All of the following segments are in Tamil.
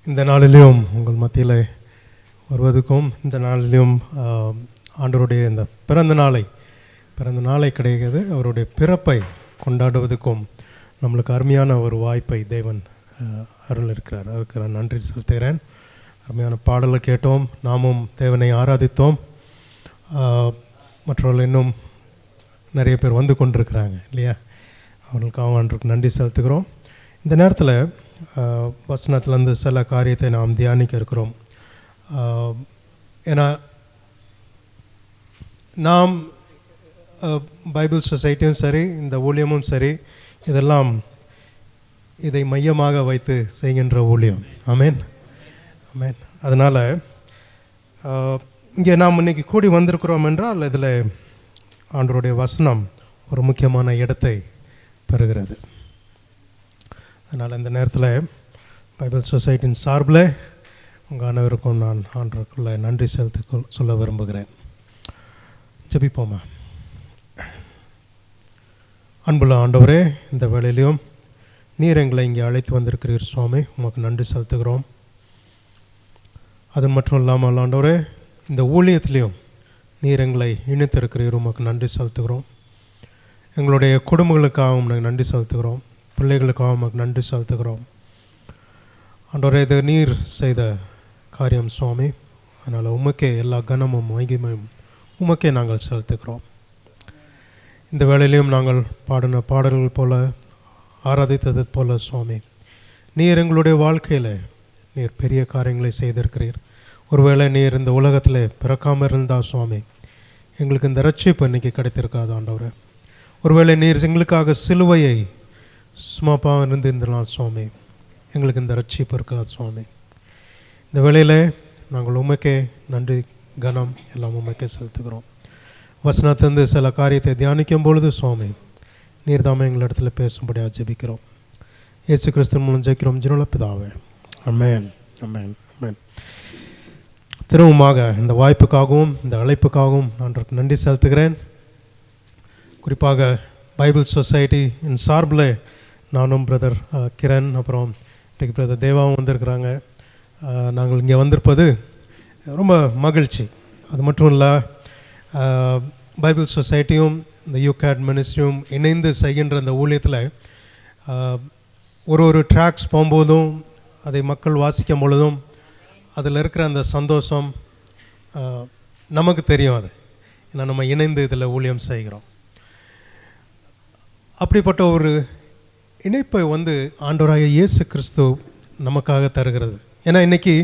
இந்த நாளிலும் உங்கள் மத்தியில் வருவதுக்கும் இந்த நாளிலும் ஆண்டவருடைய இந்த பிறந்த நாளை கிடைக்கிறது அவருடைய பிறப்பை கொண்டாடுவதுக்கும் நம்மளுக்கு அருமையான ஒரு வாய்ப்பை தேவன் அருள் இருக்கிறார். அதுக்கு நான் நன்றி செலுத்துகிறேன். அருமையான பாடலை கேட்டோம், நாமும் தேவனை ஆராதித்தோம். மற்றவர்கள் இன்னும் நிறைய பேர் வந்து கொண்டிருக்கிறாங்க இல்லையா, அவர்களுக்காக ஆண்டவருக்கு நன்றி செலுத்துகிறோம். இந்த நேரத்தில் வசனத்திலேருந்து சில காரியத்தை நாம் தியானிக்க இருக்கிறோம். ஏன்னா நாம் பைபிள் சொசைட்டியும் சரி, இந்த ஊழியமும் சரி, இதெல்லாம் இதை மையமாக வைத்து செய்கின்ற ஊழியம். ஆமேன் ஆமேன். அதனால் இங்கே நாம் இன்றைக்கி கூடி வந்திருக்கிறோம் என்றால் இதில் ஆண்டவருடைய வசனம் ஒரு முக்கியமான இடத்தை பெறுகிறது. அதனால் இந்த நேரத்தில் பைபிள் சொசைட்டியின் சார்பில் உங்கள் அனைவருக்கும் நான் ஆண்டவருக்குள்ள நன்றி செலுத்த சொல்ல விரும்புகிறேன். ஜெபிப்போமா. அன்புள்ள ஆண்டவரே, இந்த வேளையிலையும் நீர் எங்களை இங்கே அழைத்து வந்திருக்கிறீர் சுவாமி, உமக்கு நன்றி செலுத்துகிறோம். அது மட்டும் இல்லாமல் ஆண்டவரே, இந்த ஊழியத்திலையும் நீர் எங்களை இணைத்திருக்கிறீர், உமக்கு நன்றி செலுத்துகிறோம். எங்களுடைய குடும்பங்களுக்காகவும் நாங்கள் நன்றி செலுத்துகிறோம், பிள்ளைகளுக்காகவும் உமக்கு நன்றி செலுத்துகிறோம். ஆண்டவரே, இது நீர் செய்த காரியம் சுவாமி, அதனால் உமக்கே எல்லா கனமும் மகிமையும் உமக்கே நாங்கள் செலுத்துகிறோம். இந்த வேளையிலையும் நாங்கள் பாடின பாடல்கள் போல, ஆராதித்தது போல சுவாமி, நீர் எங்களுடைய வாழ்க்கையில் நீர் பெரிய காரியங்களை செய்திருக்கிறீர். ஒருவேளை நீர் இந்த உலகத்தில் பிறக்காமல் இருந்தால் சுவாமி, எங்களுக்கு இந்த ரட்சிப்பு இன்றைக்கி கிடைத்திருக்காது ஆண்டவரே. ஒருவேளை நீர் எங்களுக்காக சிலுவையை சுமப்பாக இருந்திருந்தால் சுவாமி, எங்களுக்கு இந்த ரட்சிப்பு இருக்காது சுவாமி. இந்த வேளையில் நாங்கள் உமக்கே நன்றி கனம் எல்லாம் உமக்கே செலுத்துகிறோம். வசனத்திலிருந்து சில காரியத்தை தியானிக்கும் பொழுது சுவாமி, நீர் தாமே எங்களிடத்துல பேசும்படியாக ஜெபிக்கிறோம். இயேசு கிறிஸ்து மூலம் ஜெபிக்கிறோம் ஜீவனுள்ள பிதாவே, ஆமென் ஆமென் ஆமென். திரும்பமாக இந்த வாய்ப்புக்காகவும் இந்த அழைப்புக்காகவும் நான் நன்றி செலுத்துகிறேன். குறிப்பாக பைபிள் சொசைட்டி இன் சார்பில் நானும் பிரதர் கிரண், அப்புறம் இன்றைக்கு பிரதர் தேவாவும் வந்திருக்கிறாங்க. நாங்கள் இங்கே வந்திருப்பது ரொம்ப மகிழ்ச்சி. அது மட்டும் இல்லை, பைபிள் சொசைட்டியும் இந்த யூகேட் மினிஸ்ட்ரியும் இணைந்து செய்கின்ற அந்த ஊழியத்தில் ஒரு ட்ராக்ஸ் போகும்போதும் அதை மக்கள் வாசிக்கும் பொழுதும் அதில் இருக்கிற அந்த சந்தோஷம் நமக்கு தெரியும். அது ஏன்னா நம்ம இணைந்து இதில் ஊழியம் செய்கிறோம். அப்படிப்பட்ட ஒரு இணைப்பை ஆண்டவராகிய இயேசு கிறிஸ்து நமக்காக தருகிறது. ஏன்னா இன்றைக்கி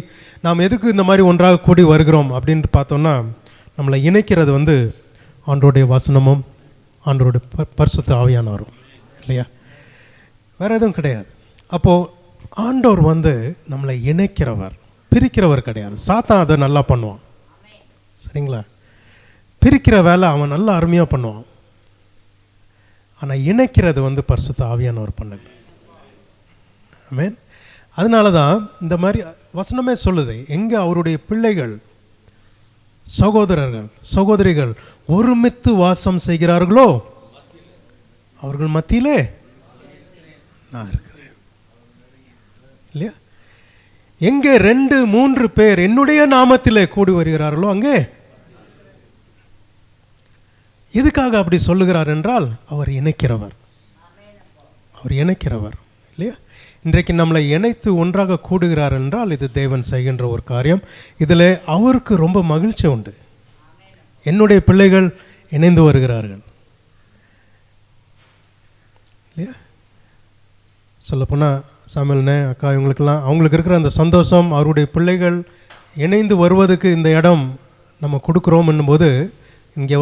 நாம் எதுக்கு இந்த மாதிரி ஒன்றாக கூடி வருகிறோம் அப்படின்ட்டு பார்த்தோம்னா, நம்மளை இணைக்கிறது ஆண்டவருடைய வசனமும் ஆண்டவருடைய பரிசுத்த ஆவியானவரும் இல்லையா, வேறு எதுவும் கிடையாது. அப்போது ஆண்டவர் நம்மளை இணைக்கிறவர், பிரிக்கிறவர் கிடையாது. சாத்தான் அதை நல்லா பண்ணுவான், சரிங்களா? பிரிக்கிற வேலை அவன் நல்லா அருமையாக பண்ணுவான். ஆனால் இணைக்கிறது பரிசுத்த ஆவியானவர் பண்ணுங்க. ஆமென். அதனால தான் இந்த மாதிரி வசனமே சொல்லுது, எங்கே அவருடைய பிள்ளைகள், சகோதரர்கள் சகோதரிகள் ஒருமித்து வாசம் செய்கிறார்களோ அவர்கள் மத்தியிலே நான் இருக்கிறேன் இல்லையா. எங்கே 2-3 பேர் என்னுடைய நாமத்திலே கூடி வருகிறார்களோ அங்கே. எதுக்காக அப்படி சொல்லுகிறார் என்றால், அவர் இணைக்கிறவர், அவர் இணைக்கிறவர் இல்லையா. இன்றைக்கு நம்மளை இணைத்து ஒன்றாக கூடுகிறார் என்றால் இது தேவன் செய்கின்ற ஒரு காரியம். இதில் அவருக்கு ரொம்ப மகிழ்ச்சி உண்டு. என்னுடைய பிள்ளைகள் இணைந்து வருகிறார்கள் இல்லையா. சொல்லப்போனால் சாமியல்னே அக்கா இவங்களுக்கெல்லாம் அவங்களுக்கு இருக்கிற அந்த சந்தோஷம், அவருடைய பிள்ளைகள் இணைந்து வருவதுக்கு இந்த இடம் நம்ம கொடுக்குறோம் என்னும்போது, இங்கே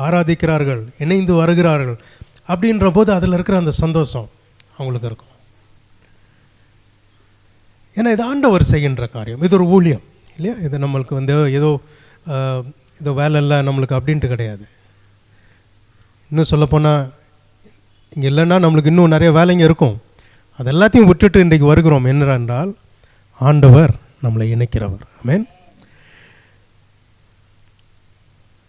ஆராதிக்கிறார்கள், இணைந்து வருகிறார்கள் அப்படின்ற போது அதில் இருக்கிற அந்த சந்தோஷம் அவங்களுக்கு இருக்கும். ஏன்னா இது ஆண்டவர் செய்கின்ற காரியம், இது ஒரு ஊழியம் இல்லையா. இது நம்மளுக்கு ஏதோ வேலை இல்லை நம்மளுக்கு அப்படின்ட்டு கிடையாது. இன்னும் சொல்லப்போனால் இங்கே இல்லைன்னா நம்மளுக்கு இன்னும் நிறைய வேலைங்க இருக்கும். அது எல்லாத்தையும் விட்டுட்டு இன்றைக்கு வருகிறோம் என்னென்றால், ஆண்டவர் நம்மளை இணைக்கிறவர். ஆமென்.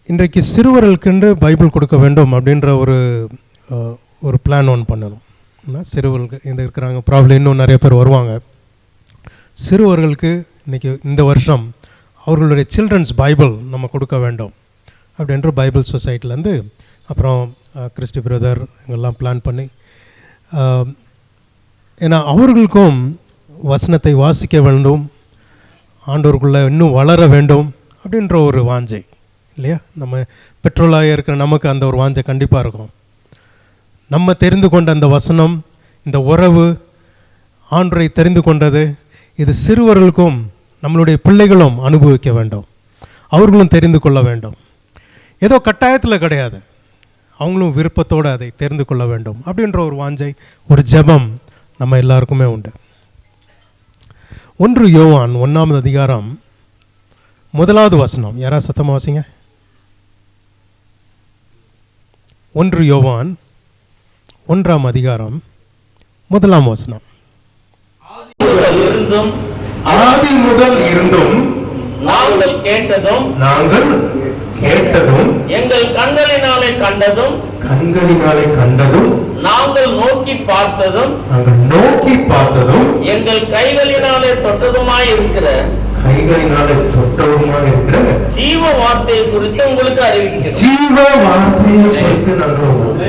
இன்றைக்கு சிறுவர்களுக்கென்று பைபிள் கொடுக்க வேண்டும் அப்படின்ற ஒரு பிளான் ஒன்று பண்ணணும். சிறுவர்கள் இருக்கிறாங்க, ப்ராப்ளம் இன்னும் நிறைய பேர் வருவாங்க. சிறுவர்களுக்கு இன்றைக்கி இந்த வருஷம் அவர்களுடைய சில்ட்ரன்ஸ் பைபிள் நம்ம கொடுக்க வேண்டும் அப்படின்ற பைபிள் சொசைட்டிலேருந்து அப்புறம் கிறிஸ்டி பிரதர் இவங்கெல்லாம் பிளான் பண்ணி, ஏன்னா அவர்களுக்கும் வசனத்தை வாசிக்க வேண்டும், ஆண்டவருக்குள்ளே இன்னும் வளர வேண்டும் அப்படின்ற ஒரு வாஞ்சை இல்லையா? நம்ம பெட்ரோலாக இருக்கிற நமக்கு அந்த ஒரு வாஞ்சை கண்டிப்பாக இருக்கும். நம்ம தெரிந்து கொண்ட அந்த வசனம், இந்த உறவு, ஆண்டவரை தெரிந்து கொண்டது, இது சிறுவர்களுக்கும் நம்மளுடைய பிள்ளைகளும் அனுபவிக்க வேண்டும், அவர்களும் தெரிந்து கொள்ள வேண்டும். ஏதோ கட்டாயத்தில் கிடையாது, அவங்களும் விருப்பத்தோடு அதை தெரிந்து கொள்ள வேண்டும் அப்படின்ற ஒரு வாஞ்சை, ஒரு ஜெபம் நம்ம எல்லாருக்குமே உண்டு. 1 யோவான் 1ஆம் அதிகாரம் 1வது வசனம், யாராவது சத்தமாக வாசிங்க. 1 யோவான் 1ஆம் அதிகாரம் 1ஆம் வசனம். ஆதி முதல் இருந்தும் நாங்கள் கேட்டதும் எங்கள் கண்களினாலே கண்டதும் நாங்கள் நோக்கி பார்த்ததும் எங்கள் கைகளினாலே தொட்டதுமாய் இருக்கிற ஜீவ வார்த்தையை குறித்து உங்களுக்கு அறிவிக்கிறோம். ஜீவ வார்த்தையை குறித்து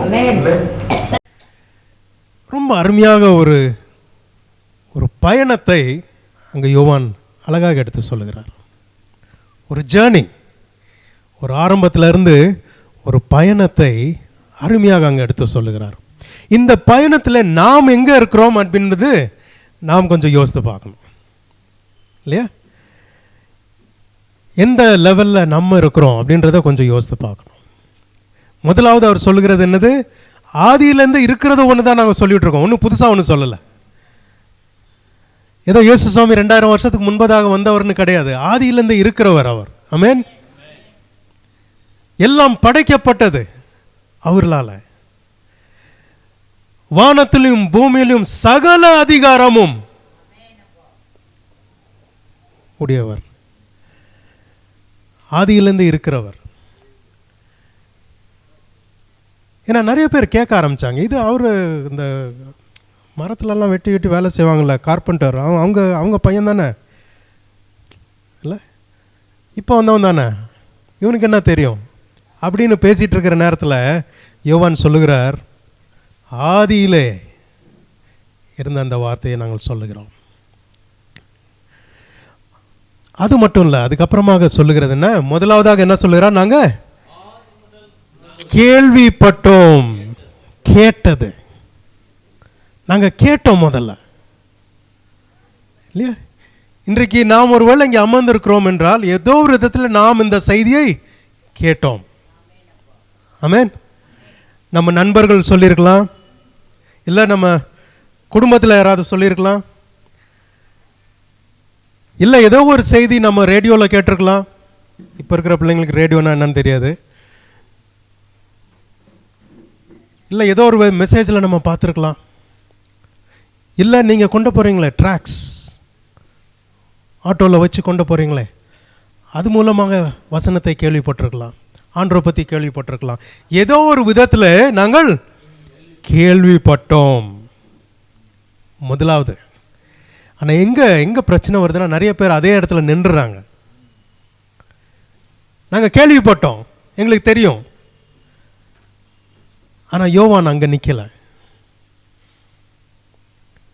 ஆமென். ரொம்ப அருமையாக ஒரு பயணத்தை அங்கே யோவான் அழகாக எடுத்து சொல்லுகிறார். ஒரு ஜேர்னி, ஒரு ஆரம்பத்திலிருந்து ஒரு பயணத்தை அருமையாக அங்கே எடுத்து சொல்லுகிறார். இந்த பயணத்தில் நாம் எங்கே இருக்கிறோம் அப்படின்றது நாம் கொஞ்சம் யோசித்து பார்க்கணும் இல்லையா? எந்த லெவலில் நம்ம இருக்கிறோம் அப்படின்றத கொஞ்சம் யோசித்து பார்க்கணும். முதலாவது அவர் சொல்லுகிறது என்னது? ஆதியிலேருந்து இருக்கிறது ஒன்று தான் நாங்கள் சொல்லிகிட்டு இருக்கோம், ஒன்றும் புதுசாக ஒன்றும் சொல்லலை. ஏதோ இயேசு சுவாமி 2000 வருஷத்துக்கு முன்பதாக வந்தவர்னு கிடையாது, ஆதியிலேருந்து இருக்கிறவர் அவர். ஆமென். எல்லாம் படைக்கப்பட்டது அவர்களால். வானத்திலும் பூமியிலும் சகல அதிகாரமும் உடையவர், ஆதியிலிருந்து இருக்கிறவர். ஏன்னா நிறைய பேர் கேட்க ஆரம்பித்தாங்க, இது அவர் இந்த மரத்துலலாம் வெட்டி வேலை செய்வாங்கள்ல, கார்பெண்டர், அவங்க பையன் தானே இல்லை, இப்போ வந்தவன் தானே, இவனுக்கு என்ன தெரியும் அப்படின்னு பேசிகிட்டு இருக்கிற நேரத்தில் யோவான் சொல்லுகிறார், ஆதியிலே இருந்த அந்த வார்த்தையை நாங்கள் சொல்லுகிறோம். அது மட்டும் இல்லை, அதுக்கப்புறமாக சொல்லுகிறது என்ன? முதலாவதாக என்ன சொல்லுகிறார்? நாங்கள் கேள்விப்பட்டோம், கேட்டது, நாங்கள் கேட்டோம் முதல்ல இல்லையா? இன்றைக்கு நாம் ஒருவேளை இங்கே அமர்ந்திருக்கிறோம் என்றால் ஏதோ ஒரு விதத்தில் நாம் இந்த செய்தியை கேட்டோம். ஆமென். நம்ம நண்பர்கள் சொல்லியிருக்கலாம், இல்லை நம்ம குடும்பத்தில் யாராவது சொல்லியிருக்கலாம், இல்லை ஏதோ ஒரு செய்தி நம்ம ரேடியோவில் கேட்டிருக்கலாம். இப்போ இருக்கிற பிள்ளைங்களுக்கு ரேடியோனா என்னன்னு தெரியாது. இல்லை ஏதோ ஒரு மெசேஜில் நம்ம பார்த்துருக்கலாம். இல்லை நீங்கள் கொண்டு போகிறீங்களே ட்ராக்ஸ், ஆட்டோவில் வச்சு கொண்டு போகிறீங்களே, அது மூலமாக வசனத்தை கேள்விப்பட்டிருக்கலாம், ஆண்டவரை பற்றி கேள்விப்பட்டிருக்கலாம். ஏதோ ஒரு விதத்தில் நாங்கள் கேள்விப்பட்டோம் முதலாவது. ஆனால் எங்கே பிரச்சனை வருதுன்னா, நிறைய பேர் அதே இடத்துல நின்றுறாங்க. நாங்கள் கேள்விப்பட்டோம், எங்களுக்கு தெரியும், ஆனால் யோவான் அங்கே நிற்கலை.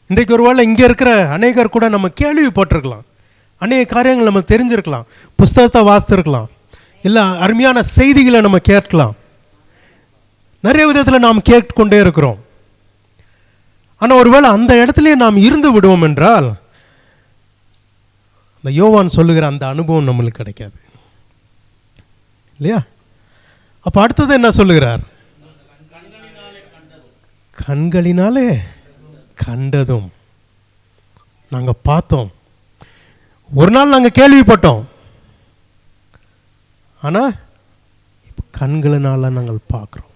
இன்றைக்கு ஒரு வேளை இங்கே இருக்கிற அநேகர் கூட நம்ம கேள்விப்பட்டிருக்கலாம், அநேக காரியங்கள் நம்ம தெரிஞ்சிருக்கலாம், புஸ்தகத்தை வாசித்திருக்கலாம், இல்லை அருமையான செய்திகளை நம்ம கேட்கலாம், நிறைய விதத்தில் நாம் கேட்டுக்கொண்டே இருக்கிறோம். ஆனால் ஒருவேளை அந்த இடத்துலையே நாம் இருந்து விடுவோம் என்றால் இந்த யோவான் சொல்லுகிற அந்த அனுபவம் நம்மளுக்கு கிடைக்காது இல்லையா? அப்போ அடுத்தது என்ன சொல்லுகிறார்? கண்களினாலே கண்டதும், நாங்கள் பார்த்தோம். ஒரு நாள் நாங்கள் கேள்விப்பட்டோம், ஆனால் இப்போ கண்களினால நாங்கள் பார்க்குறோம்.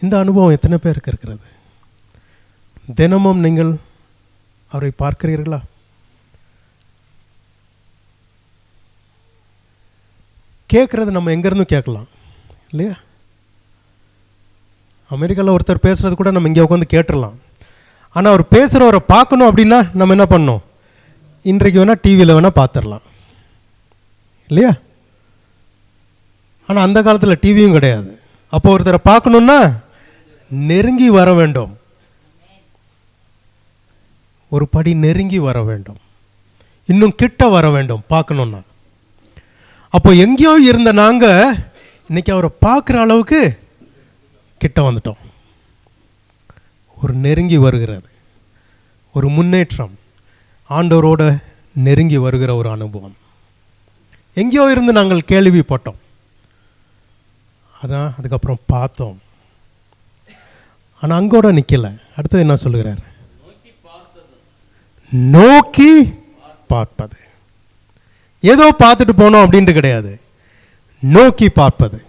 இந்த அனுபவம் எத்தனை பேருக்கு இருக்கிறது? தினமும் நீங்கள் அவரை பார்க்கிறீர்களா? கேட்குறது நம்ம எங்கேருந்து கேட்கலாம் இல்லையா? அமெரிக்காவில் ஒருத்தர் பேசுகிறது கூட நம்ம இங்கே உட்காந்து கேட்டுடலாம். ஆனால் அவர் பேசுகிறவரை பார்க்கணும் அப்படின்னா நம்ம என்ன பண்ணோம்? இன்றைக்கு வேணால் டிவியில் வேணால் பார்த்துடலாம் இல்லையா? ஆனால் அந்த காலத்தில் டிவியும் கிடையாது. அப்போ ஒருத்தரை பார்க்கணுன்னா நெருங்கி வர வேண்டும், ஒரு படி நெருங்கி வர வேண்டும், இன்னும் கிட்ட வர வேண்டும் பார்க்கணுன்னா. அப்போ எங்கேயோ இருந்த நாங்கள் இன்னைக்கு அவரை பார்க்குற அளவுக்கு கிட்ட வந்துட்டோம். ஒரு நெருங்கி வருகிறது, ஒரு முன்னேற்றம், ஆண்டவரோட நெருங்கி வருகிற ஒரு அனுபவம். எங்கேயோ இருந்து நாங்கள் கேள்விப்பட்டோம், அதான் அதுக்கப்புறம் பார்த்தோம். ஆனால் அங்கோட நிற்கல. அடுத்தது என்ன சொல்லுகிறார்? நோக்கி பார்ப்பது. ஏதோ பார்த்துட்டு போனோம் அப்படின்ட்டு கிடையாது, நோக்கி பார்ப்பது.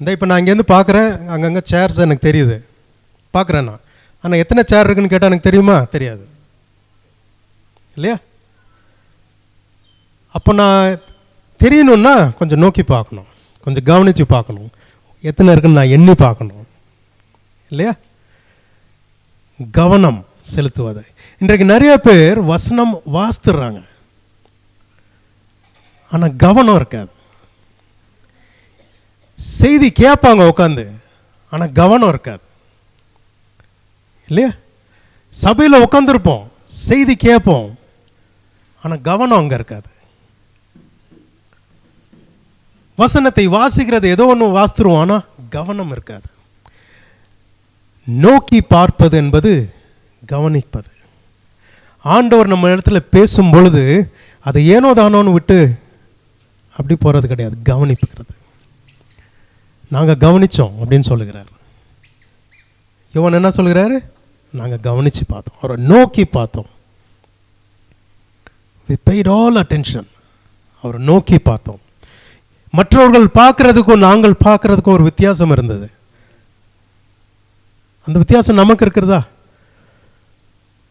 இந்த இப்போ நான் இங்கேருந்து பார்க்குறேன், அங்கங்கே சேர்ஸ் எனக்கு தெரியுது, பார்க்குறேன் நான். ஆனால் எத்தனை சேர் இருக்குன்னு கேட்டால் எனக்கு தெரியுமா? தெரியாது இல்லையா? அப்போ நான் தெரியணும்னா கொஞ்சம் நோக்கி பார்க்கணும், கொஞ்சம் கவனித்து பார்க்கணும், எத்தனை இருக்குன்னு நான் எண்ணி பார்க்கணும் இல்லையா? கவனம் செலுத்துவது. இன்றைக்கு நிறைய பேர் வசனம் வாசித்துடுறாங்க, ஆனால் கவனம் இருக்காது. செய்தி கேட்பாங்க உட்காந்து, ஆனால் கவனம் இருக்காது இல்லையா? சபையில் உட்காந்துருப்போம், செய்தி கேட்போம், ஆனால் கவனம் அங்கே இருக்காது. வசனத்தை வாசிக்கிறது ஏதோ ஒன்று வாசித்துருவோம், ஆனால் கவனம் இருக்காது. நோக்கி பார்ப்பது என்பது கவனிப்பது. ஆண்டவர் நம்ம இடத்துல பேசும் பொழுது அதை ஏனோ தானோன்னு விட்டு அப்படி போகிறது கிடையாது, கவனிப்புகிறது. நாங்கள் கவனித்தோம் அப்படின்னு சொல்லுகிறார். இவன் என்ன சொல்கிறாரு? நாங்கள் கவனித்து பார்த்தோம், அவரை நோக்கி பார்த்தோம். We paid all attention. அவரை நோக்கி பார்த்தோம். மற்றவர்கள் பார்க்கறதுக்கும் நாங்கள் பார்க்கறதுக்கும் ஒரு வித்தியாசம் இருந்தது. அந்த வித்தியாசம் நமக்கு இருக்கிறதா?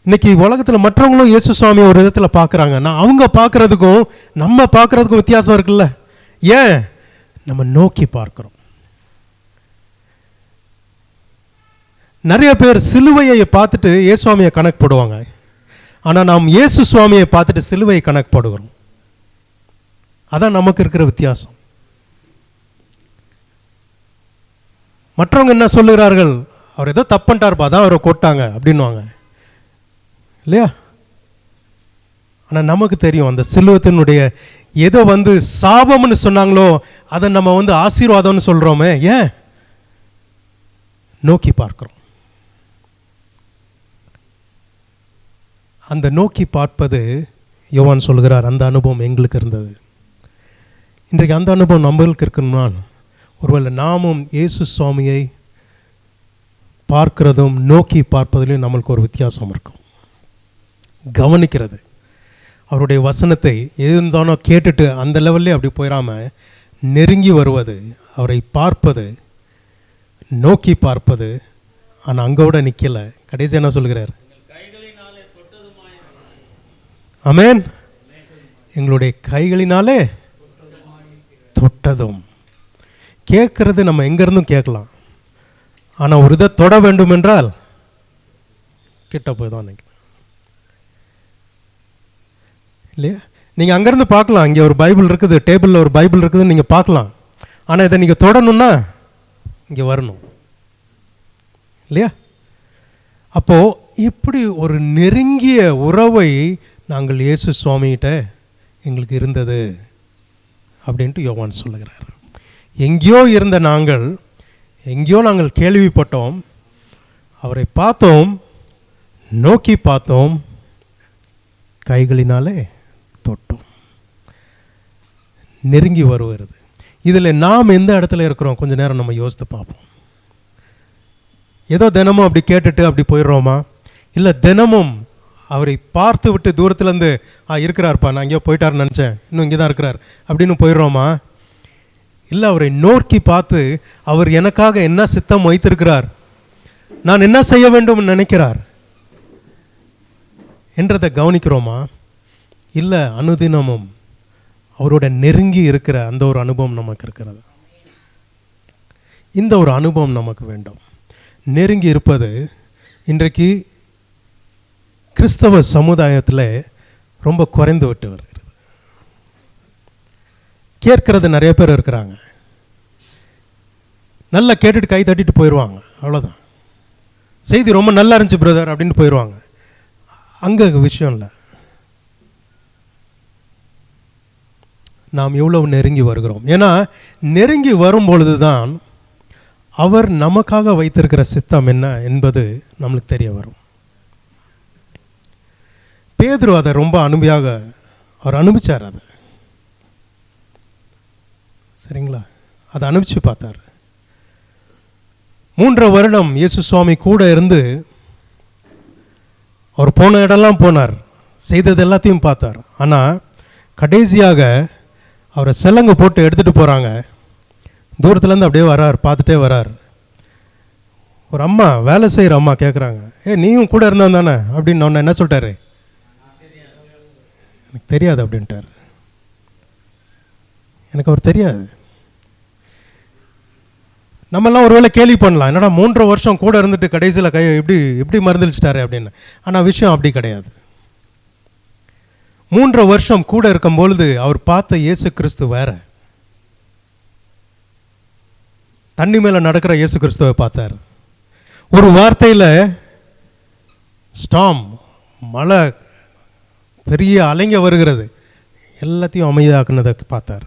இன்னைக்கு உலகத்தில் மற்றவங்களும் இயேசு சுவாமி ஒரு விதத்தில் பார்க்குறாங்க, நான் அவங்க பார்க்கறதுக்கும் நம்ம பார்க்கறதுக்கும் வித்தியாசம் இருக்குல்ல. ஏன்? நம்ம நோக்கி பார்க்கிறோம். நிறைய பேர் சிலுவையை பார்த்துட்டு இயேசு சுவாமியை கணக்கு போடுவாங்க, ஆனால் நாம் இயேசு சுவாமியை பார்த்துட்டு சிலுவையை கணக்கு போடுகிறோம். அதான் நமக்கு இருக்கிற வித்தியாசம். மற்றவங்க என்ன சொல்லுகிறார்கள்? அவர் ஏதோ தப்புன்ட்டார்ப்பா, தான் அவரை கொட்டாங்க அப்படின்வாங்க இல்லையா? ஆனால் நமக்கு தெரியும் அந்த சிலுவத்தினுடைய ஏதோ வந்து சாபம்னு சொன்னாங்களோ அதை நம்ம வந்து ஆசீர்வாதம்னு சொல்கிறோமே. ஏன்? நோக்கி பார்க்கிறோம். அந்த நோக்கி பார்ப்பது யோவான் சொல்கிறார், அந்த அனுபவம் எங்களுக்கு இருந்தது. இன்றைக்கு அந்த அனுபவம் நம்மளுக்கு இருக்கணும்னா ஒருவேளை நாமும் இயேசு சுவாமியை பார்க்கிறதும் நோக்கி பார்ப்பதிலும் நம்மளுக்கு ஒரு வித்தியாசம் இருக்கும். கவனிக்கிறது, அவருடைய வசனத்தை எதுந்தானோ கேட்டுட்டு அந்த லெவல்லே அப்படி போயிடாம நெருங்கி வருவது, அவரை பார்ப்பது, நோக்கி பார்ப்பது. ஆனால் அங்கோட நிற்கலை. கடைசி என்ன சொல்கிறார்? ஆமென். எங்களுடைய கைகளினாலே தொட்டதும். கேட்கறது நம்ம எங்கேருந்தும் கேட்கலாம், ஆனால் ஒரு இதை தொட வேண்டும் என்றால் கிட்ட போய் தான் நினைக்கிறேன் இல்லையா? நீங்கள் அங்கேருந்து பார்க்கலாம், இங்கே ஒரு பைபிள் இருக்குது, டேபிளில் ஒரு பைபிள் இருக்குதுன்னு நீங்கள் பார்க்கலாம், ஆனால் இதை நீங்கள் தொடணும்னா இங்கே வரணும் இல்லையா? அப்போது இப்படி ஒரு நெருங்கிய உறவை நாங்கள் இயேசு சுவாமிகிட்ட எங்களுக்கு இருந்தது அப்படின்ட்டு யோவான் சொல்லுகிறார். எங்கேயோ இருந்த நாங்கள், எங்கேயோ நாங்கள் கேள்விப்பட்டோம், அவரை பார்த்தோம், நோக்கி பார்த்தோம், கைகளினாலே தொட்டோம். நெருங்கி வருகிறது. இதில் நாம் எந்த இடத்துல இருக்கிறோம்? கொஞ்சம் நேரம் நம்ம யோசித்து பார்ப்போம். ஏதோ தினமும் அப்படி கேட்டுட்டு அப்படி போயிடுறோமா? இல்லை தினமும் அவரை பார்த்து விட்டு தூரத்துலேருந்து இருக்கிறார்ப்பா, நான் எங்கேயோ போயிட்டாருன்னு நினச்சேன், இன்னும் இங்கே தான் இருக்கிறார் அப்படின்னு போயிடுறோமா? இல்லை அவரை நோக்கி பார்த்து அவர் எனக்காக என்ன சித்தம் வைத்திருக்கிறார், நான் என்ன செய்ய வேண்டும் நினைக்கிறார் என்றதை கவனிக்கிறோமா? இல்லை அனுதினமும் அவரோட நெருங்கி இருக்கிற அந்த ஒரு அனுபவம் நமக்கு இருக்கிறது. இந்த ஒரு அனுபவம் நமக்கு வேண்டும். நெருங்கி இருப்பது இன்றைக்கு கிறிஸ்தவ சமுதாயத்தில் ரொம்ப குறைந்து விட்டு வருகிறது. கேட்கறது நிறைய பேர் இருக்கிறாங்க, நல்லா கேட்டுட்டு கை தட்டிட்டு போயிடுவாங்க, அவ்வளோதான். செய்தி ரொம்ப நல்லா இருந்துச்சு பிரதர் அப்படின்னு போயிடுவாங்க. அங்கே விஷயம் இல்லை. நாம் எவ்வளவு நெருங்கி வருகிறோம். ஏன்னா நெருங்கி வரும் பொழுது தான் அவர் நமக்காக வைத்திருக்கிற சித்தம் என்ன என்பது நம்மளுக்கு தெரிய வரும். பேதுரு அதை ரொம்ப அனுபவியாக அவர் அனுபவிச்சார். அதை சரிங்களா, அதை அனுபவிச்சு பார்த்தார். 3 வருடம் இயேசு சுவாமி கூட இருந்து அவர் போன இடம்லாம் போனார், செய்தது எல்லாத்தையும் பார்த்தார். ஆனால் கடைசியாக அவரை செலங்கு போட்டு எடுத்துகிட்டு போகிறாங்க. தூரத்துலேருந்து அப்படியே வரார், பார்த்துட்டே வரார். ஒரு அம்மா, வேலை செய்கிற அம்மா கேட்குறாங்க, நீயும் கூட இருந்தான் தானே அப்படின்னு. ஒன்று என்ன சொல்லிட்டாரு, எனக்கு தெரியாது அப்படின்ட்டார். எனக்கு அவர் தெரியாது. நம்மெல்லாம் ஒருவேளை கேள்வி பண்ணலாம், என்னடா 3 வருஷம் கூட இருந்துட்டு கடைசியில் எப்படி மறந்துடுச்சிட்டாரு அப்படின்னு. ஆனால் விஷயம் அப்படி கிடையாது. 3 வருஷம் கூட இருக்கும் பொழுது அவர் பார்த்த இயேசு கிறிஸ்து வேற. தண்ணி மேலே நடக்கிற இயேசு கிறிஸ்துவை பார்த்தார். ஒரு வார்த்தையில் ஸ்டாம், மழை, பெரிய அலைங்க வருகிறது, எல்லாத்தையும் அமைதியாக்குனதை பார்த்தார்.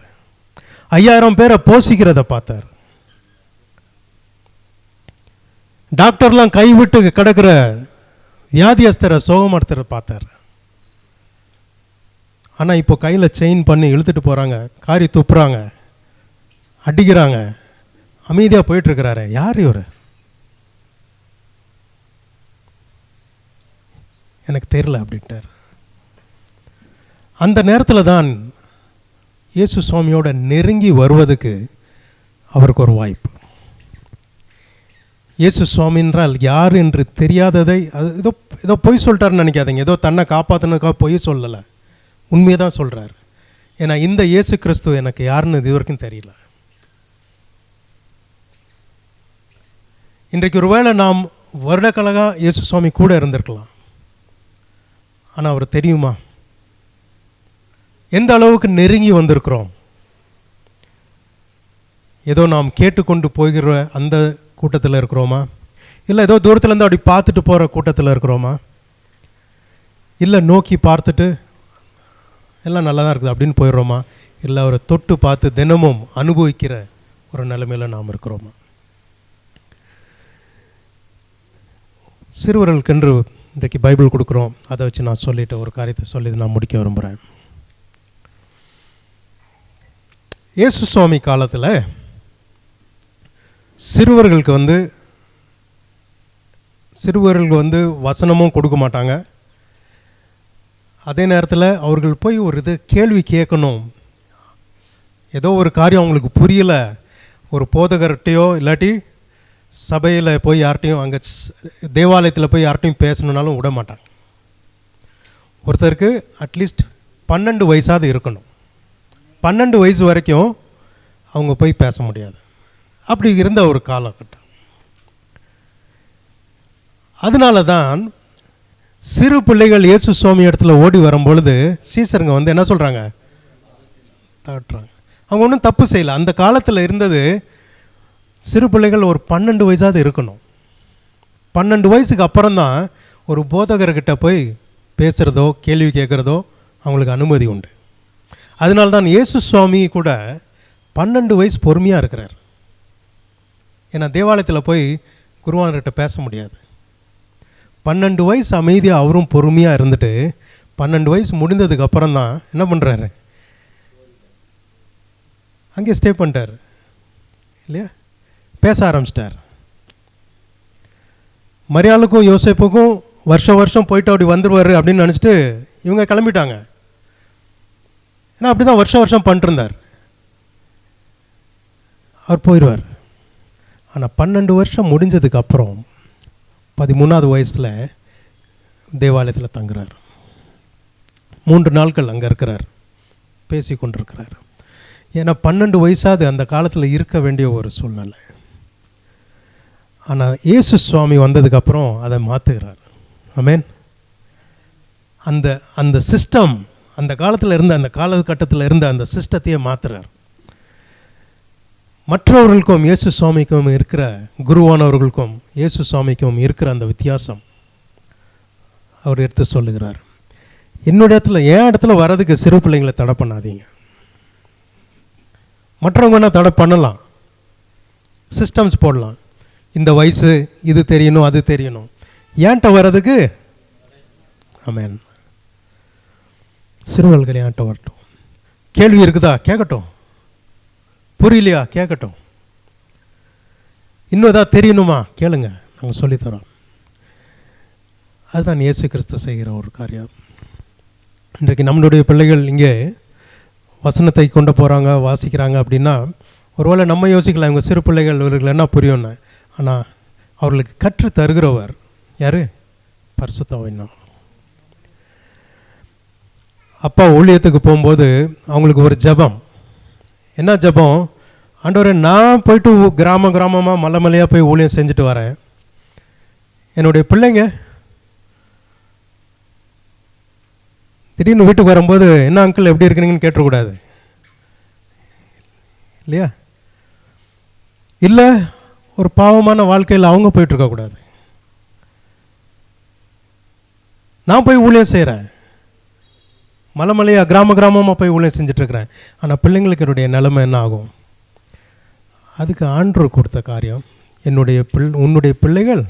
5000 பேரை போஷிக்கிறத பார்த்தார். டாக்டர்லாம் கைவிட்டு கிடக்கிற வியாதியஸ்தரை சோகமடுத்துற பார்த்தார். ஆனால் இப்போ கையில் செயின் பண்ணி இழுத்துட்டு போகிறாங்க, காரி துப்புறாங்க, அடிக்கிறாங்க, அமைதியாக போயிட்டுருக்கிறாரு. யார் இவர்? எனக்கு தெரியல அப்படின்ட்டார். அந்த நேரத்தில் தான் இயேசு சுவாமியோட நெருங்கி வருவதுக்கு அவருக்கு ஒரு வாய்ப்பு. இயேசு சுவாமி என்றால் யார் என்று தெரியாததை, அது ஏதோ பொய் சொல்லிட்டாருன்னு நினைக்காதீங்க. ஏதோ தன்னை காப்பாற்றினதுக்காக பொய் சொல்லலை, உண்மையை தான் சொல்கிறார். ஏன்னா இந்த இயேசு கிறிஸ்து எனக்கு யாருன்னு இது வரைக்கும் தெரியல. இன்றைக்கு ஒருவேளை நாம் வருடக்கணக்காக இயேசு சுவாமி கூட இருந்திருக்கலாம். ஆனால் அவர் தெரியுமா எந்த அளவுக்கு நெருங்கி வந்திருக்கிறோம்? ஏதோ நாம் கேட்டுக்கொண்டு போகிற அந்த கூட்டத்தில் இருக்கிறோமா? இல்லை ஏதோ தூரத்துலேருந்து அப்படி பார்த்துட்டு போகிற கூட்டத்தில் இருக்கிறோமா? இல்லை நோக்கி பார்த்துட்டு எல்லாம் நல்லா தான் இருக்குது அப்படின்னு போயிடுறோமா? இல்லை அவரை தொட்டு பார்த்து தினமும் அனுபவிக்கிற ஒரு நிலைமையில் நாம் இருக்கிறோமா? சிறுவர்களுக்கென்று இன்றைக்கு பைபிள் கொடுக்குறோம். அதை வச்சு நான் சொல்லிட்டு ஒரு காரியத்தை சொல்லி நான் முடிக்க விரும்புகிறேன். இயேசு சுவாமி காலத்தில் சிறுவர்களுக்கு வசனமும் கொடுக்க மாட்டாங்க. அதே நேரத்தில் அவர்கள் போய் ஒரு கேள்வி கேட்கணும், ஏதோ ஒரு காரியம் அவங்களுக்கு புரியலை, ஒரு போதகர்கிட்டையோ இல்லாட்டி சபையில் போய் யார்கிட்டையும், அங்கே தேவாலயத்தில் போய் யார்கிட்டையும் பேசணுன்னாலும் விட மாட்டாங்க. ஒருத்தருக்கு அட்லீஸ்ட் 12 வயசாவது இருக்கணும். 12 வயசு வரைக்கும் அவங்க போய் பேச முடியாது. அப்படி இருந்த ஒரு காலகட்டம். அதனால தான் சிறு பிள்ளைகள் இயேசு சுவாமி இடத்துல ஓடி வரும்பொழுது சீசருங்க என்ன சொல்கிறாங்க, தட்டுறாங்க. அவங்க ஒன்றும் தப்பு செய்யலை. அந்த காலத்தில் இருந்தது சிறு பிள்ளைகள் ஒரு 12 வயசாவது இருக்கணும். 12 வயசுக்கு அப்புறம்தான் ஒரு போதகர்கிட்ட போய் பேசுகிறதோ கேள்வி கேட்குறதோ அவங்களுக்கு அனுமதி உண்டு. அதனால்தான் இயேசு சுவாமி கூட 12 வயசு பொறுமையாக இருக்கிறார். ஏன்னா தேவாலயத்தில் போய் குருவானர்கிட்ட பேச முடியாது. 12 வயசு அமைதியாக அவரும் பொறுமையாக இருந்துட்டு 12 வயசு முடிந்ததுக்கு அப்புறம் தான் என்ன பண்ணுறாரு, அங்கே ஸ்டே பண்ணிட்டார் இல்லையா, பேச ஆரம்பிச்சிட்டார். மரியாளுக்கும் யோசேப்புக்கும் வருஷம் போயிட்டு அப்படி வந்துடுவார் அப்படின்னு நினச்சிட்டு இவங்க கிளம்பிட்டாங்க. ஏன்னா அப்படி தான் வருஷம் பண்ணிட்டுருந்தார். அவர் போயிடுவார். ஆனால் 12 வருஷம் முடிஞ்சதுக்கு அப்புறம் 13வது வயசில் தேவாலயத்தில் தங்குறார். 3 நாட்கள் அங்கே இருக்கிறார், பேசி கொண்டிருக்கிறார். ஏன்னா 12 வயசாவது அந்த காலத்தில் இருக்க வேண்டிய ஒரு சூழ்நிலை. ஆனால் இயேசு சுவாமி வந்ததுக்கப்புறம் அதை மாற்றுகிறார். ஆமென். அந்த அந்த சிஸ்டம், அந்த காலத்தில் இருந்த, அந்த காலகட்டத்தில் இருந்த அந்த சிஸ்டத்தையே மாற்றுறார். மற்றவர்களுக்கும் இயேசு சுவாமிக்கும் இருக்கிற, குருவானவர்களுக்கும் இயேசு சுவாமிக்கும் இருக்கிற அந்த வித்தியாசம் அவர் எடுத்து சொல்லுகிறார். என்னுடைய இடத்துல, என் இடத்துல வர்றதுக்கு சிறு பிள்ளைங்களை தடை பண்ணாதீங்க. மற்றவங்க என்ன தடை பண்ணலாம், சிஸ்டம்ஸ் போடலாம், இந்த வயசு இது தெரியணும் அது தெரியணும். ஏன்ட்ட வர்றதுக்கு ஆமென், சிறுவர்கள் ஏன்ட்ட வரட்டும். கேள்வி இருக்குதா கேட்கட்டும், புரியலையா கேட்கட்டும், இன்னும் ஏதாவது தெரியணுமா கேளுங்க, நாங்கள் சொல்லித்தரோம். அதுதான் இயேசு கிறிஸ்து செய்கிற ஒரு காரியம். இன்றைக்கு நம்மளுடைய பிள்ளைகள் இங்கே வசனத்தை கொண்டு போகிறாங்க, வாசிக்கிறாங்க அப்படின்னா ஒருவேளை நம்ம யோசிக்கலாம், இவங்க சிறு பிள்ளைகள், இவர்கள் என்ன புரியும்னு. ஆனால் அவர்களுக்கு கற்று தருகிறவர் யார்? பரிசுத்த ஆவியானவர். அப்பா ஊழியத்துக்கு போகும்போது அவங்களுக்கு ஒரு ஜெபம். என்ன ஜெபம்? ஆண்டவரே, நான் போயிட்டு கிராமமாக மலை மலையாக போய் ஊழியம் செஞ்சுட்டு வரேன், என்னுடைய பிள்ளைங்க திடீர்னு வீட்டுக்கு வரும்போது என்ன அங்கிள் எப்படி இருக்கிறீங்கன்னு கேட்டுறக்கூடாது இல்லையா? இல்லை ஒரு பாவமான வாழ்க்கையில் அவங்க போயிட்டுருக்கக்கூடாது. நான் போய் ஊழியம் செய்கிறேன், மலை மலையாக கிராமமாக போய் ஊழியம் செஞ்சிட்ருக்கிறேன், ஆனால் பிள்ளைங்களுக்கு என்னுடைய நிலைமை என்ன ஆகும்? அதுக்கு ஆண்டவர் கொடுத்த காரியம், உன்னுடைய பிள்ளைகள்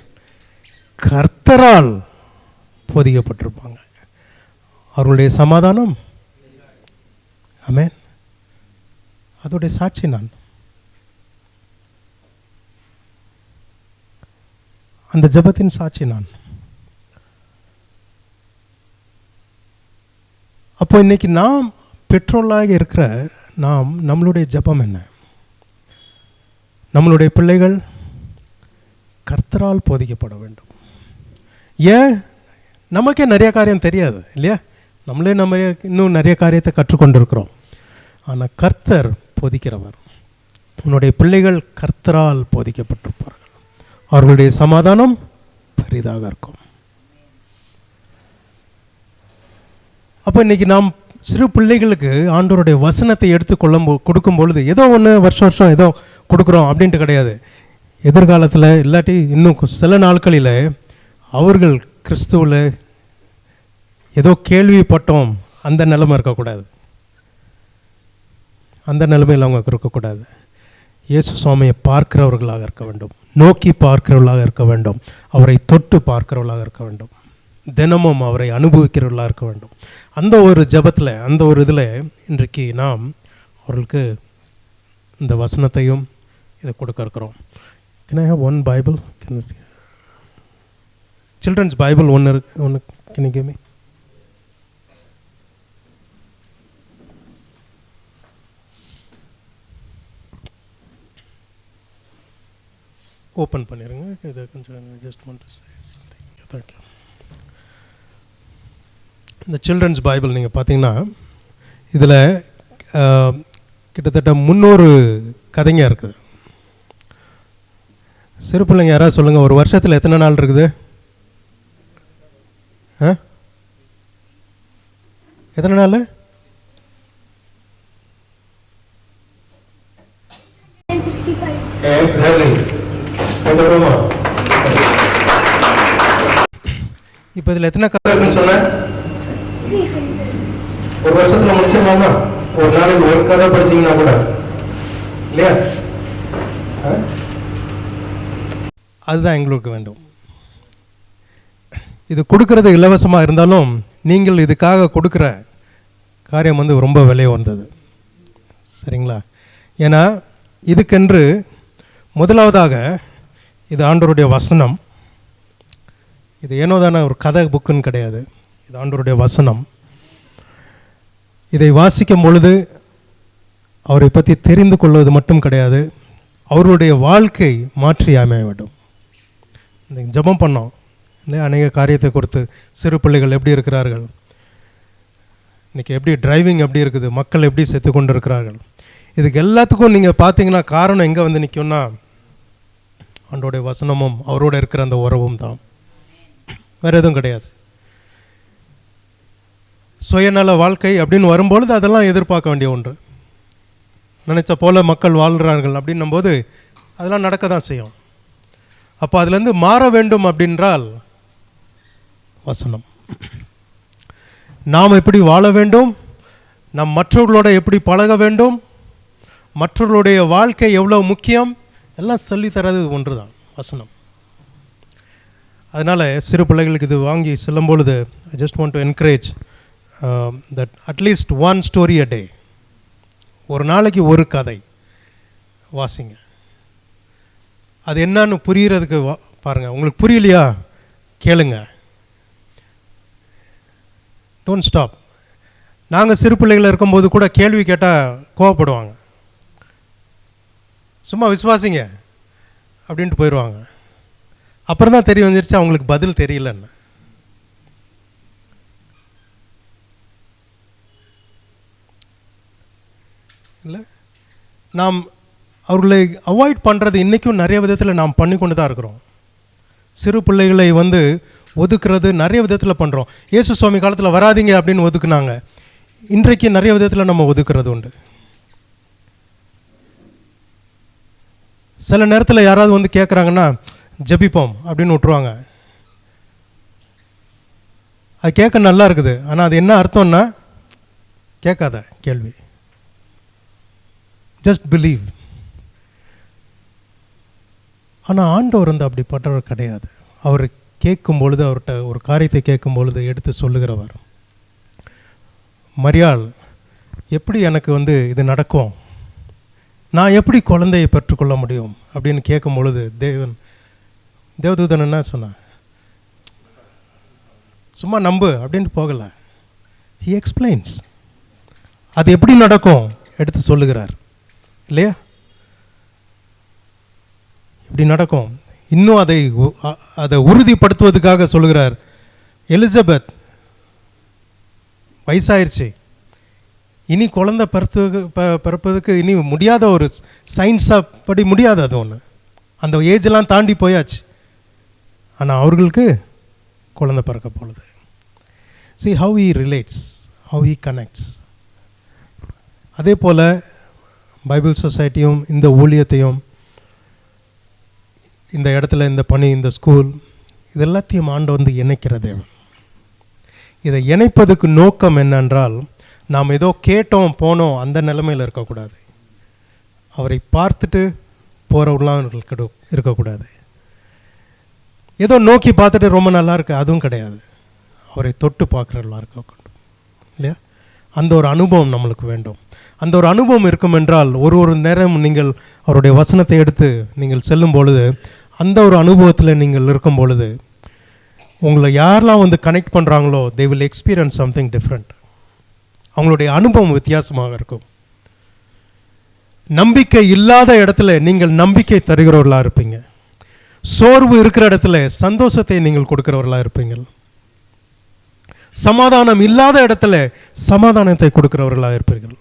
கர்த்தரால் போதிக்கப்பட்டிருப்பாங்க, அவர்களுடைய சமாதானம். ஆமென். அதோடைய சாட்சி நான். அந்த ஜெபத்தின் சாட்சி நான். அப்போ இன்னைக்கு நாம் பெற்றோர்களாக இருக்கிற நாம், நம்மளுடைய ஜெபம் என்ன? நம்மளுடைய பிள்ளைகள் கர்த்தரால் போதிக்கப்பட வேண்டும். ஏன்? நமக்கே நிறைய காரியம் தெரியாது இல்லையா? நம்மளே இன்னும் நிறைய காரியத்தை கற்றுக்கொண்டிருக்கிறோம். ஆனால் கர்த்தர் போதிக்கிறவர். உன்னுடைய பிள்ளைகள் கர்த்தரால் போதிக்கப்பட்டிருப்பார்கள், அவர்களுடைய சமாதானம் பெரிதாக இருக்கும். அப்போ இன்னைக்கு நாம் சிறு பிள்ளைகளுக்கு ஆண்டவருடைய வசனத்தை எடுத்து கொடுக்கும் பொழுது ஏதோ ஒன்று வருஷம் ஏதோ கொடுக்குறோம் அப்படின்ட்டு கிடையாது. எதிர்காலத்தில் இல்லாட்டி இன்னும் சில நாட்களில் அவர்கள் கிறிஸ்துவில் ஏதோ கேள்விப்பட்டோம் அந்த நிலைமை இருக்கக்கூடாது. அந்த நிலைமையில் அவங்க இருக்கக்கூடாது. இயேசு சுவாமியை பார்க்கிறவர்களாக இருக்க வேண்டும், நோக்கி பார்க்கிறவர்களாக இருக்க வேண்டும், அவரை தொட்டு பார்க்கிறவர்களாக இருக்க வேண்டும், தினமும் அவரை அனுபவிக்கிறவர்களாக இருக்க வேண்டும். அந்த ஒரு ஜெபத்தில், அந்த ஒரு இதில் இன்றைக்கு நாம் அவர்களுக்கு இந்த வசனத்தையும் இதை கொடுக்க இருக்கிறோம். Can I have one Bible? Children's Bible ஒன்று can you give me? Open பண்ணிடுங்க. இதை கொஞ்சம் just want to say something. Thank you. இந்த சில்ட்ரன்ஸ் பைபிள் நீங்கள் பார்த்தீங்கன்னா இதில் கிட்டத்தட்ட 300 கதைங்க இருக்குது. சிறு பிள்ளைங்க யாராவது சொல்லுங்கள், ஒரு வருஷத்தில் எத்தனை நாள் இருக்குது? எத்தனை நாள்? Exactly. இப்போ இதில் எத்தனை கதை இருக்குன்னு சொன்னேன்? ஒரு வருஷத்தில் முடிச்சிடலாமா? ஒரு நாளைக்கு ஒரு கதை படிச்சிங்கன்னா கூட இல்லையா? அதுதான் எங்களுக்கு வேண்டும். இது கொடுக்கறது இலவசமாக இருந்தாலும் நீங்கள் இதுக்காக கொடுக்குற காரியம் ரொம்ப விலை வந்தது. சரிங்களா? ஏன்னா இதுக்கென்று முதலாவதாக இது ஆண்டவருடைய வசனம். இது ஏனோ தானே ஒரு கதை புக்குன்னு கிடையாது, இது ஆண்டவருடைய வசனம். இதை வாசிக்கும் பொழுது அவரை பற்றி தெரிந்து கொள்வது மட்டும் கிடையாது, அவருடைய வாழ்க்கை மாற்றி அமைய வேண்டும். இந்த ஜெபம் பண்ணோம் இல்லை, அநேக காரியத்தை கொடுத்து சிறு பிள்ளைகள் எப்படி இருக்கிறார்கள், இன்றைக்கி எப்படி டிரைவிங் எப்படி இருக்குது, மக்கள் எப்படி செத்து கொண்டு இருக்கிறார்கள். இதுக்கு எல்லாத்துக்கும் நீங்கள் பார்த்தீங்கன்னா காரணம் எங்கே நிற்கும்னா ஆண்டோடைய வசனமும் அவரோட இருக்கிற அந்த உறவும் தான், வேறு எதுவும் கிடையாது. சுயநல வாழ்க்கை அப்படின்னு வரும்பொழுது அதெல்லாம் எதிர்பார்க்க வேண்டிய ஒன்று. நினைச்ச போல மக்கள் வாழ்கிறார்கள் அப்படின்னும் போது அதெல்லாம் நடக்க தான் செய்யும். அப்போ அதுலேருந்து மாற வேண்டும் அப்படின்றால் வசனம். நாம் எப்படி வாழ வேண்டும், நாம் மற்றவர்களோட எப்படி பழக வேண்டும், மற்றவர்களுடைய வாழ்க்கை எவ்வளோ முக்கியம், எல்லாம் சொல்லித்தரது ஒன்று தான் வசனம். அதனால் சிறு பிள்ளைகளுக்கு இது வாங்கி செல்லும் பொழுது I just want to encourage that at least one story a day, ஒரு நாளைக்கு ஒரு கதை வாசிங்க. அது என்னன்னு புரிகிறதுக்கு பாருங்கள். உங்களுக்கு புரியலையா கேளுங்க, டோன்ட் ஸ்டாப். நாங்கள் சிறு பிள்ளைகள் இருக்கும்போது கூட கேள்வி கேட்டால் கோவப்படுவாங்க. சும்மா விசுவாசிங்க அப்படின்ட்டு போயிடுவாங்க. அப்புறம் தான் தெரிய வந்துருச்சு அவங்களுக்கு பதில் தெரியலன்னு. இல்லை, நாம் அவர்களை அவாய்ட் பண்ணுறது இன்றைக்கும் நிறைய விதத்தில் நாம் பண்ணி கொண்டு தான் இருக்கிறோம். சிறு பிள்ளைகளை ஒதுக்குறது நிறைய விதத்தில் பண்ணுறோம். இயேசு சுவாமி காலத்தில் வராதிங்க அப்படின்னு ஒதுக்குனாங்க. இன்றைக்கு நிறைய விதத்தில் நம்ம ஒதுக்குறது உண்டு. சில நேரத்தில் யாராவது கேட்குறாங்கன்னா ஜபிப்போம் அப்படின்னு விட்டுருவாங்க. அது கேட்க நல்லா இருக்குது, ஆனால் அது என்ன அர்த்தம்னா கேட்காத கேள்வி, ஜஸ்ட் பிலீவ். ஆனால் ஆண்டவர் அப்படிப்பட்டவர் கிடையாது. அவர் கேட்கும் பொழுது, அவர்கிட்ட ஒரு காரியத்தை கேட்கும் பொழுது எடுத்து சொல்லுகிறவர். மரியாள் எப்படி எனக்கு இது நடக்கும், நான் எப்படி குழந்தையை பெற்றுக்கொள்ள முடியும் அப்படின்னு கேட்கும் பொழுது தேவதூதன் என்ன சொன்னான், சும்மா நம்பு அப்படின்ட்டு போகலை. ஹி எக்ஸ்பிளைன்ஸ் அது எப்படி நடக்கும் எடுத்து சொல்லுகிறார் இல்லையா. இப்படி நடக்கும். இன்னும் அதை உறுதிப்படுத்துவதற்காக சொல்லுகிறார். எலிசபெத் வயசாயிருச்சு, இனி குழந்தை பிறப்பதுக்கு இனி முடியாத ஒரு சயின்ஸாக படி முடியாது. அது ஒன்று, அந்த ஏஜெல்லாம் தாண்டி போயாச்சு. ஆனால் அவர்களுக்கு குழந்தை பிறக்க போகுது. see how he relates, how he connects. அதே போல் பைபிள் சொசைட்டியும் இந்த ஊழியத்தையும், இந்த இடத்துல இந்த பணி, இந்த ஸ்கூல், இது எல்லாத்தையும் ஆண்டு இணைக்கிற தேவன். இதை இணைப்பதுக்கு நோக்கம் என்னென்றால், நாம் ஏதோ கேட்டோம் போனோம் அந்த நிலைமையில் இருக்கக்கூடாது. அவரை பார்த்துட்டு போகிறவர்களாம் இருக்கக்கூடாது. ஏதோ நோக்கி பார்த்துட்டு ரொம்ப நல்லா இருக்கு அதுவும் கிடையாது. அவரை தொட்டு பார்க்குறவர்களாக இருக்கக்கூடும் இல்லையா. அந்த ஒரு அனுபவம் நம்மளுக்கு வேண்டும். அந்த ஒரு அனுபவம் இருக்கும் என்றால் ஒரு நேரம் நீங்கள் அவருடைய வசனத்தை எடுத்து நீங்கள் செல்லும் பொழுது, அந்த ஒரு அனுபவத்தில் நீங்கள் இருக்கும் பொழுது, உங்களை யாரெல்லாம் கனெக்ட் பண்ணுறாங்களோ they will experience something different. அவங்களுடைய அனுபவம் வித்தியாசமாக இருக்கும். நம்பிக்கை இல்லாத இடத்துல நீங்கள் நம்பிக்கை தருகிறவர்களாக இருப்பீங்க. சோர்வு இருக்கிற இடத்துல சந்தோஷத்தை நீங்கள் கொடுக்கிறவர்களாக இருப்பீங்க. சமாதானம் இல்லாத இடத்துல சமாதானத்தை கொடுக்கிறவர்களாக இருப்பீர்கள்.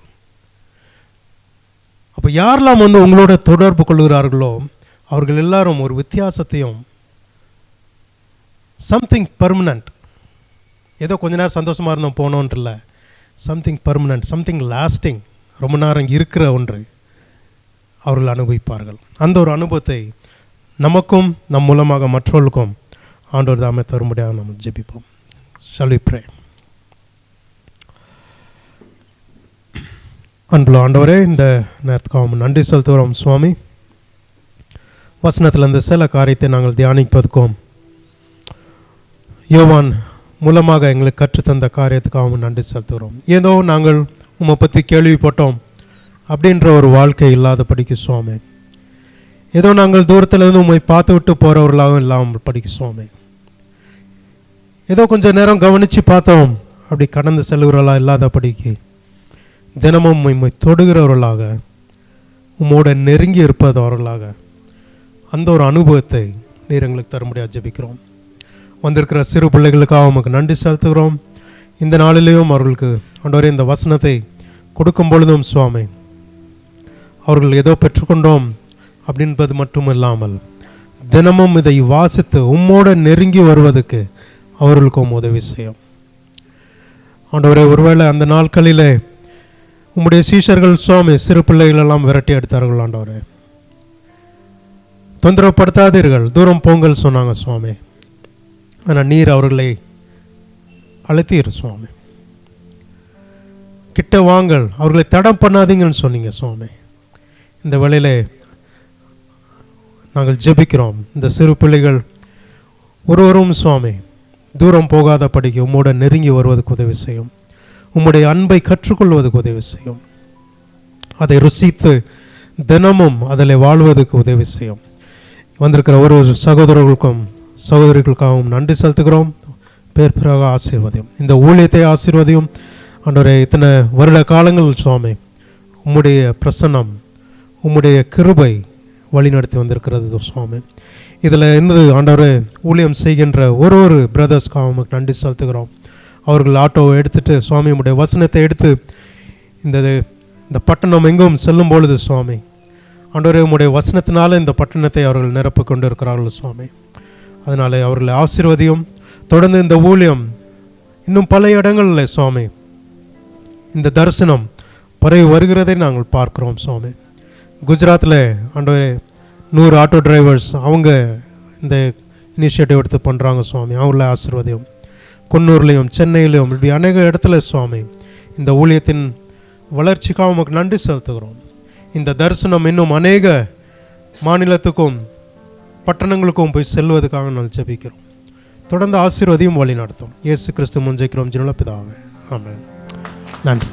அப்போ யாரெல்லாம் உங்களோட தொடர்பு கொள்கிறார்களோ அவர்கள் எல்லாரும் ஒரு வித்தியாசத்தையும், சம்திங் பர்மனன்ட், ஏதோ கொஞ்ச நேரம் சந்தோஷமாக இருந்தோம் போனோன்ட்டு இல்லை, சம்திங் பர்மனன்ட், சம்திங் லாஸ்டிங், ரொம்ப நேரம் இருக்கிற ஒன்று அவர்கள் அனுபவிப்பார்கள். அந்த ஒரு அனுபவத்தை நமக்கும் நம் மூலமாக மற்றவர்களுக்கும் ஆண்டவர் தாமே தரும்படியாக நம்ம ஜெபிப்போம். Shall we pray? அன்புள்ள ஆண்டவரே, இந்த நேரத்துக்கு நன்றி செலுத்துகிறோம் சுவாமி. வசனத்தில் இந்த சில காரியத்தை நாங்கள் தியானிப்பதற்கும் யோவான் மூலமாக எங்களுக்கு கற்றுத்தந்த காரியத்துக்காக நன்றி செலுத்துகிறோம். ஏதோ நாங்கள் உம்மை பற்றி கேள்விப்பட்டோம் அப்படின்ற ஒரு வாழ்க்கை இல்லாதபடிக்கு சுவாமி, ஏதோ நாங்கள் தூரத்திலிருந்து உம்மை பார்த்து விட்டு போகிறவர்களாகவும் இல்லாமல் படிக்க சுவாமி, ஏதோ கொஞ்சம் நேரம் கவனித்து பார்த்தோம் அப்படி கடந்து செல்கிறவர்களாக இல்லாதபடிக்கு தினமும் உம்மை தொடுகிறவர்களாக, உம்மோட நெருங்கி இருப்பவர்களாக அந்த ஒரு அனுபவத்தை நீர் எங்களுக்கு தர முடியாது ஜெபிக்கிறோம். வந்திருக்கிற சிறு பிள்ளைகளுக்காக உமக்கு நன்றி செலுத்துகிறோம். இந்த நாளிலேயும் அவர்களுக்கு ஆண்டவரே இந்த வசனத்தை கொடுக்கும் பொழுதும் சுவாமி, அவர்கள் ஏதோ பெற்றுக்கொண்டோம் அப்படின்பது மட்டும் இல்லாமல் தினமும் இதை வாசித்து உம்மோடு நெருங்கி வருவதற்கு அவர்களுக்கும் உதவி செய்யும். ஆண்டவரே, ஒருவேளை அந்த நாட்களிலே உம்முடைய சீஷர்கள் சுவாமி சிறு பிள்ளைகளெல்லாம் விரட்டி எடுத்தார்கள். ஆண்டவரே, தொந்தரவுப்படுத்தாதீர்கள், தூரம் போங்கள் சொன்னாங்க சுவாமி. ஆனால் நீர் அவர்களை அழைத்தீர் சுவாமி. கிட்ட வாங்கள், அவர்களை தடம் பண்ணாதீங்கன்னு சொன்னீங்க சுவாமி. இந்த வேளையிலே நாங்கள் ஜெபிக்கிறோம். இந்த சிறு பிள்ளைகள் ஒருவரும் சுவாமி தூரம் போகாத படிக்க உம்மோட நெருங்கி வருவதற்கு உதவி செய்யும். உம்முடைய அன்பை கற்றுக்கொள்வதற்கு உதவி செய்யும். அதை ருசித்து தினமும் அதில் வாழ்வதற்கு உதவி செய்யும். வந்திருக்கிற ஒரு சகோதரர்களுக்கும் சகோதரிகளுக்காகவும் நன்றி செலுத்துகிறோம். பேர் பிறகு ஆசீர்வதியும். இந்த ஊழியத்தை ஆசீர்வதியும். ஆண்டவரே, இத்தனை வருட காலங்கள் சுவாமி உம்முடைய பிரசன்னம், உம்முடைய கிருபை வழிநடத்தி வந்திருக்கிறது சுவாமி. இதில் இருந்து ஆண்டவரே ஊழியம் செய்கின்ற ஒரு பிரதர்ஸ்க்காக நன்றி செலுத்துகிறோம். அவர்கள் ஆட்டோவை எடுத்துகிட்டு சுவாமி உம்முடைய வசனத்தை எடுத்து இந்த பட்டணம் எங்கும் செல்லும் பொழுது சுவாமி ஆண்டவரே உம்முடைய வசனத்தினால இந்த பட்டணத்தை அவர்கள் நிரப்ப கொண்டு இருக்கிறார்கள் சுவாமி. அதனாலே அவர்களை ஆசீர்வதியும். தொடர்ந்து இந்த ஊழியம் இன்னும் பல இடங்களில் சுவாமி இந்த தரிசனம் பரவி வருகிறதை நாங்கள் பார்க்கிறோம் சுவாமி. குஜராத்தில் ஆண்டவரே 100 ஆட்டோ டிரைவர்ஸ் அவங்க இந்த இனிஷியேட்டிவ் எடுத்து பண்ணுறாங்க சுவாமி. அவங்கள ஆசீர்வதியும். குன்னூர்லேயும் சென்னையிலையும் இப்படி அநேக இடத்துல சுவாமி இந்த ஊழியத்தின் வளர்ச்சிக்காக உமக்கு நன்றி செலுத்துகிறோம். இந்த தரிசனம் இன்னும் அநேக மாநிலத்துக்கும் பட்டணங்களுக்கும் போய் செல்வதற்காக நாங்கள் ஜெபிக்கிறோம். தொடர்ந்து ஆசீர்வதியும் வழி நடத்தும். இயேசு கிறிஸ்து முன் ஜெபிக்கிறோம் ஜீவனுள்ள பிதாவே, ஆமென். நன்றி.